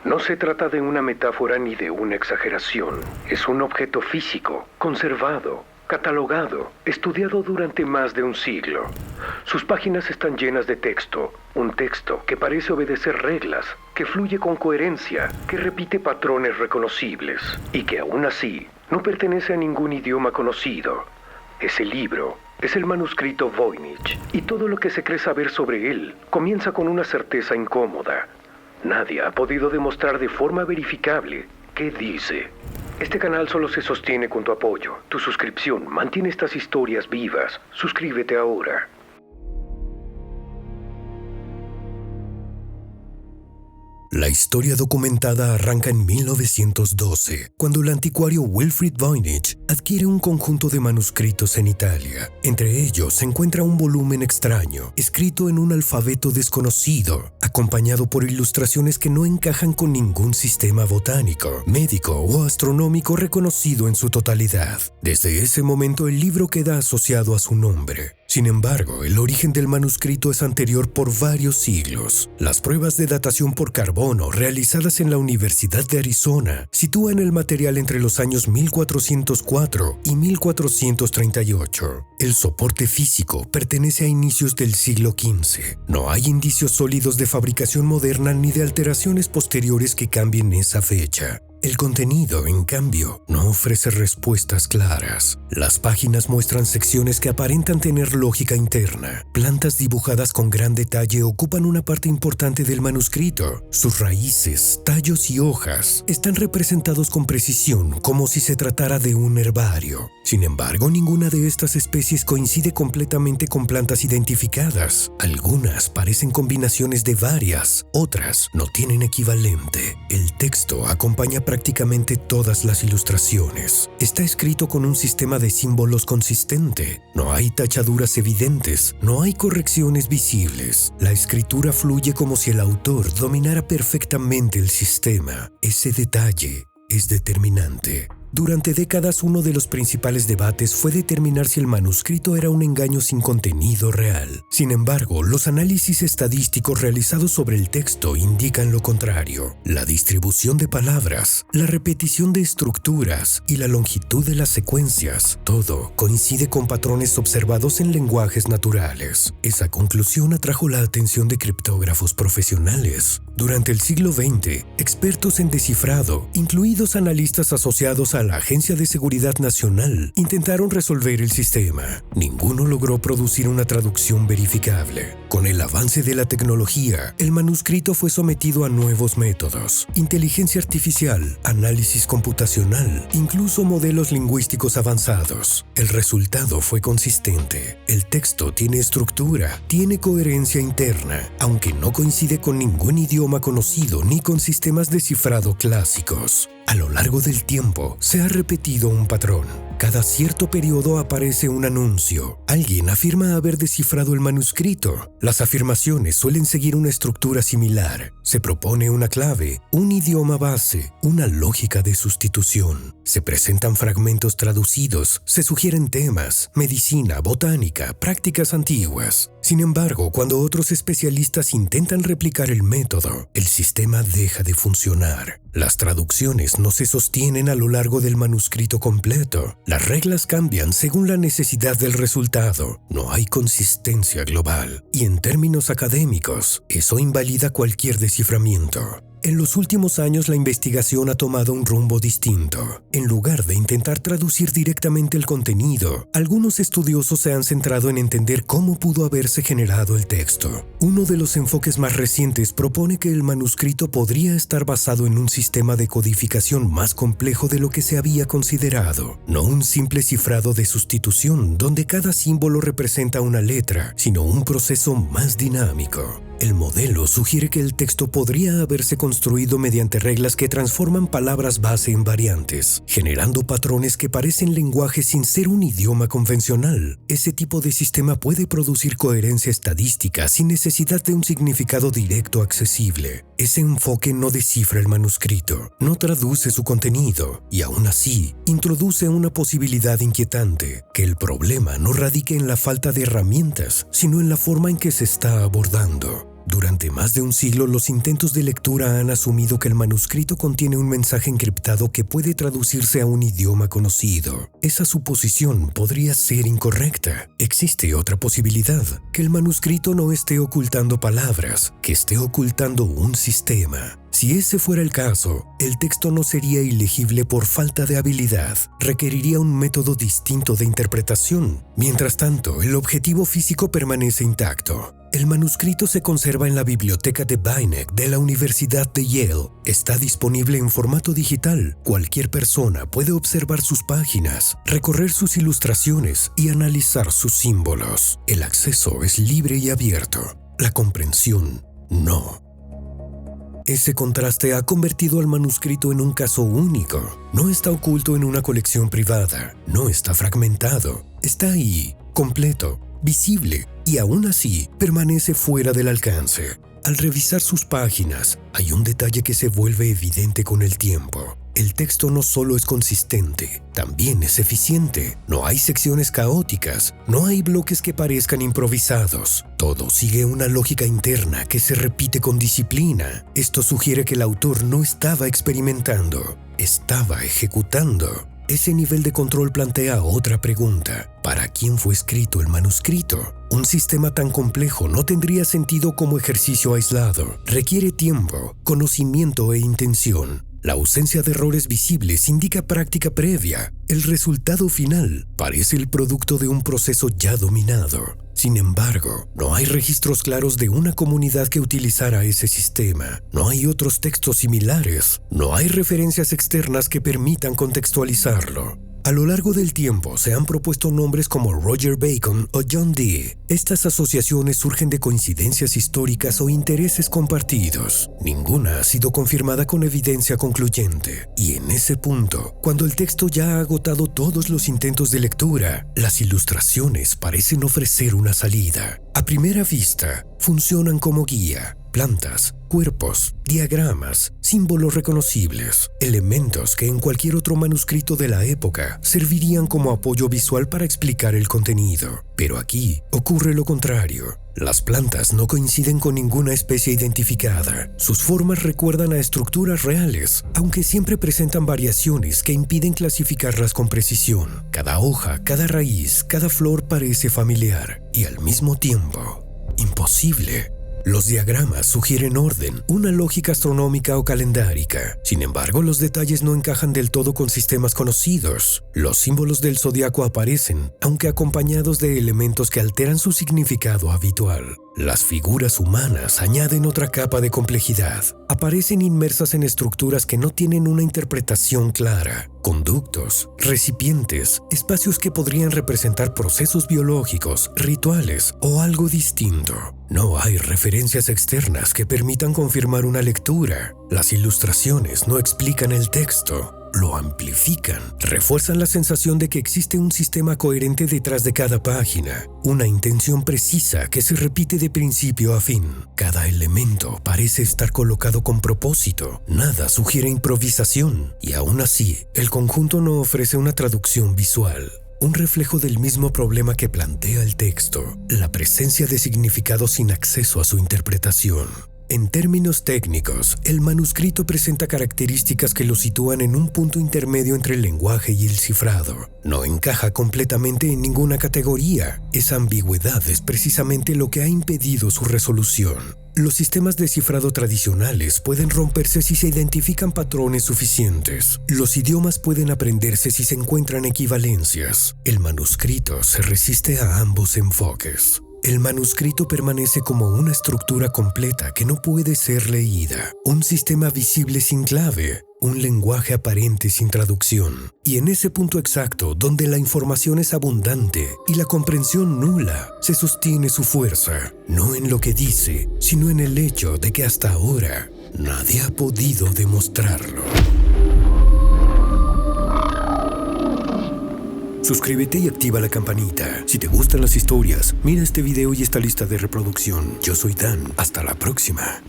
No se trata de una metáfora ni de una exageración. Es un objeto físico, conservado, catalogado, estudiado durante más de un siglo. Sus páginas están llenas de texto, un texto que parece obedecer reglas, que fluye con coherencia, que repite patrones reconocibles y que aún así no pertenece a ningún idioma conocido. Ese libro es el manuscrito Voynich, y todo lo que se cree saber sobre él comienza con una certeza incómoda. Nadie ha podido demostrar de forma verificable qué dice. Este canal solo se sostiene con tu apoyo. Tu suscripción mantiene estas historias vivas. Suscríbete ahora. La historia documentada arranca en 1912, cuando el anticuario Wilfrid Voynich adquiere un conjunto de manuscritos en Italia. Entre ellos se encuentra un volumen extraño, escrito en un alfabeto desconocido, acompañado por ilustraciones que no encajan con ningún sistema botánico, médico o astronómico reconocido en su totalidad. Desde ese momento el libro queda asociado a su nombre. Sin embargo, el origen del manuscrito es anterior por varios siglos. Las pruebas de datación por carbono realizadas en la Universidad de Arizona sitúan el material entre los años 1404 y 1438. El soporte físico pertenece a inicios del siglo XV. No hay indicios sólidos de fabricación moderna ni de alteraciones posteriores que cambien esa fecha. El contenido, en cambio, no ofrece respuestas claras. Las páginas muestran secciones que aparentan tener lógica interna. Plantas dibujadas con gran detalle ocupan una parte importante del manuscrito. Sus raíces, tallos y hojas están representados con precisión, como si se tratara de un herbario. Sin embargo, ninguna de estas especies coincide completamente con plantas identificadas. Algunas parecen combinaciones de varias, otras no tienen equivalente. El texto acompaña prácticamente todas las ilustraciones. Está escrito con un sistema de símbolos consistente. No hay tachaduras evidentes, no hay correcciones visibles. La escritura fluye como si el autor dominara perfectamente el sistema. Ese detalle es determinante. Durante décadas, uno de los principales debates fue determinar si el manuscrito era un engaño sin contenido real. Sin embargo, los análisis estadísticos realizados sobre el texto indican lo contrario. La distribución de palabras, la repetición de estructuras y la longitud de las secuencias, todo coincide con patrones observados en lenguajes naturales. Esa conclusión atrajo la atención de criptógrafos profesionales. Durante el siglo XX, expertos en descifrado, incluidos analistas asociados a la Agencia de Seguridad Nacional, intentaron resolver el sistema. Ninguno logró producir una traducción verificable. Con el avance de la tecnología, el manuscrito fue sometido a nuevos métodos: inteligencia artificial, análisis computacional, incluso modelos lingüísticos avanzados. El resultado fue consistente. El texto tiene estructura, tiene coherencia interna, aunque no coincide con ningún idioma conocido ni con sistemas de cifrado clásicos. A lo largo del tiempo, se ha repetido un patrón. Cada cierto periodo aparece un anuncio. Alguien afirma haber descifrado el manuscrito. Las afirmaciones suelen seguir una estructura similar. Se propone una clave, un idioma base, una lógica de sustitución. Se presentan fragmentos traducidos, se sugieren temas, medicina, botánica, prácticas antiguas. Sin embargo, cuando otros especialistas intentan replicar el método, el sistema deja de funcionar. Las traducciones no se sostienen a lo largo del manuscrito completo. Las reglas cambian según la necesidad del resultado. No hay consistencia global. Y en términos académicos, eso invalida cualquier desciframiento. En los últimos años la investigación ha tomado un rumbo distinto. En lugar de intentar traducir directamente el contenido, algunos estudiosos se han centrado en entender cómo pudo haberse generado el texto. Uno de los enfoques más recientes propone que el manuscrito podría estar basado en un sistema de codificación más complejo de lo que se había considerado. No un simple cifrado de sustitución donde cada símbolo representa una letra, sino un proceso más dinámico. El modelo sugiere que el texto podría haberse construido mediante reglas que transforman palabras base en variantes, generando patrones que parecen lenguajes sin ser un idioma convencional. Ese tipo de sistema puede producir coherencia estadística sin necesidad de un significado directo accesible. Ese enfoque no descifra el manuscrito, no traduce su contenido y aún así introduce una posibilidad inquietante, que el problema no radique en la falta de herramientas, sino en la forma en que se está abordando. Durante más de un siglo, los intentos de lectura han asumido que el manuscrito contiene un mensaje encriptado que puede traducirse a un idioma conocido. Esa suposición podría ser incorrecta. Existe otra posibilidad, que el manuscrito no esté ocultando palabras, que esté ocultando un sistema. Si ese fuera el caso, el texto no sería ilegible por falta de habilidad, requeriría un método distinto de interpretación. Mientras tanto, el objetivo físico permanece intacto. El manuscrito se conserva en la biblioteca de Beinecke de la Universidad de Yale. Está disponible en formato digital. Cualquier persona puede observar sus páginas, recorrer sus ilustraciones y analizar sus símbolos. El acceso es libre y abierto. La comprensión, no. Ese contraste ha convertido al manuscrito en un caso único. No está oculto en una colección privada, no está fragmentado. Está ahí, completo, visible, y aún así permanece fuera del alcance. Al revisar sus páginas, hay un detalle que se vuelve evidente con el tiempo. El texto no solo es consistente, también es eficiente. No hay secciones caóticas, no hay bloques que parezcan improvisados. Todo sigue una lógica interna que se repite con disciplina. Esto sugiere que el autor no estaba experimentando, estaba ejecutando. Ese nivel de control plantea otra pregunta. ¿Para quién fue escrito el manuscrito? Un sistema tan complejo no tendría sentido como ejercicio aislado. Requiere tiempo, conocimiento e intención. La ausencia de errores visibles indica práctica previa. El resultado final parece el producto de un proceso ya dominado. Sin embargo, no hay registros claros de una comunidad que utilizara ese sistema. No hay otros textos similares. No hay referencias externas que permitan contextualizarlo. A lo largo del tiempo se han propuesto nombres como Roger Bacon o John Dee. Estas asociaciones surgen de coincidencias históricas o intereses compartidos. Ninguna ha sido confirmada con evidencia concluyente. Y en ese punto, cuando el texto ya ha agotado todos los intentos de lectura, las ilustraciones parecen ofrecer una salida. A primera vista, funcionan como guía. Plantas, cuerpos, diagramas, símbolos reconocibles, elementos que en cualquier otro manuscrito de la época servirían como apoyo visual para explicar el contenido. Pero aquí ocurre lo contrario. Las plantas no coinciden con ninguna especie identificada. Sus formas recuerdan a estructuras reales, aunque siempre presentan variaciones que impiden clasificarlas con precisión. Cada hoja, cada raíz, cada flor parece familiar y al mismo tiempo imposible. Los diagramas sugieren orden, una lógica astronómica o calendárica. Sin embargo, los detalles no encajan del todo con sistemas conocidos. Los símbolos del zodiaco aparecen, aunque acompañados de elementos que alteran su significado habitual. Las figuras humanas añaden otra capa de complejidad. Aparecen inmersas en estructuras que no tienen una interpretación clara. Conductos, recipientes, espacios que podrían representar procesos biológicos, rituales o algo distinto. No hay referencias externas que permitan confirmar una lectura. Las ilustraciones no explican el texto, lo amplifican, refuerzan la sensación de que existe un sistema coherente detrás de cada página, una intención precisa que se repite de principio a fin. Cada elemento parece estar colocado con propósito, nada sugiere improvisación, y aún así, el conjunto no ofrece una traducción visual. Un reflejo del mismo problema que plantea el texto, la presencia de significados sin acceso a su interpretación. En términos técnicos, el manuscrito presenta características que lo sitúan en un punto intermedio entre el lenguaje y el cifrado. No encaja completamente en ninguna categoría. Esa ambigüedad es precisamente lo que ha impedido su resolución. Los sistemas de cifrado tradicionales pueden romperse si se identifican patrones suficientes. Los idiomas pueden aprenderse si se encuentran equivalencias. El manuscrito se resiste a ambos enfoques. El manuscrito permanece como una estructura completa que no puede ser leída, un sistema visible sin clave, un lenguaje aparente sin traducción. Y en ese punto exacto, donde la información es abundante y la comprensión nula, se sostiene su fuerza, no en lo que dice, sino en el hecho de que hasta ahora nadie ha podido demostrarlo. Suscríbete y activa la campanita. Si te gustan las historias, mira este video y esta lista de reproducción. Yo soy Dan. Hasta la próxima.